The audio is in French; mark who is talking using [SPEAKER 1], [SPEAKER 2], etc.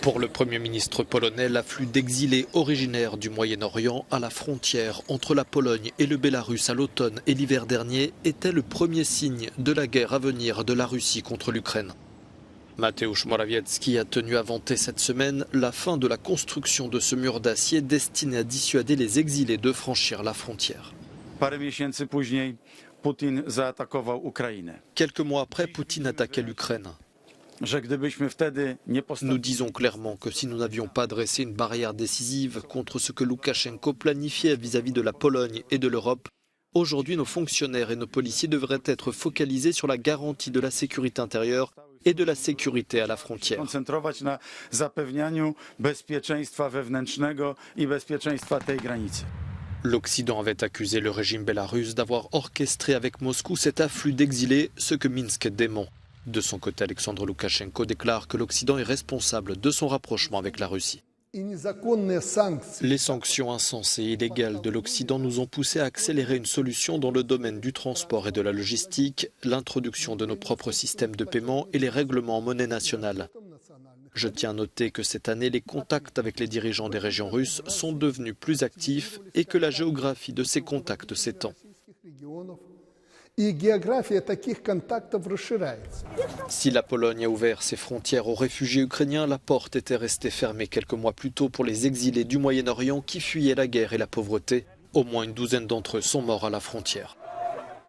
[SPEAKER 1] Pour le Premier ministre polonais, l'afflux d'exilés originaires du Moyen-Orient à la frontière entre la Pologne et le Bélarus à l'automne et l'hiver dernier était le premier signe de la guerre à venir de la Russie contre l'Ukraine. Mateusz Morawiecki a tenu à vanter cette semaine la fin de la construction de ce mur d'acier destiné à dissuader les exilés de franchir la frontière. Quelques mois après, Poutine attaquait l'Ukraine. Nous disons clairement que si nous n'avions pas dressé une barrière décisive contre ce que Loukachenko planifiait vis-à-vis de la Pologne et de l'Europe, aujourd'hui nos fonctionnaires et nos policiers devraient être focalisés sur la garantie de la sécurité intérieure et de la sécurité à la frontière. L'Occident avait accusé le régime bélarusse d'avoir orchestré avec Moscou cet afflux d'exilés, ce que Minsk dément. De son côté, Alexandre Loukachenko déclare que l'Occident est responsable de son rapprochement avec la Russie. Les sanctions insensées et illégales de l'Occident nous ont poussé à accélérer une solution dans le domaine du transport et de la logistique, l'introduction de nos propres systèmes de paiement et les règlements en monnaie nationale. Je tiens à noter que cette année, les contacts avec les dirigeants des régions russes sont devenus plus actifs et que la géographie de ces contacts s'étend. Si la Pologne a ouvert ses frontières aux réfugiés ukrainiens, la porte était restée fermée quelques mois plus tôt pour les exilés du Moyen-Orient qui fuyaient la guerre et la pauvreté. Au moins une douzaine d'entre eux sont morts à la frontière.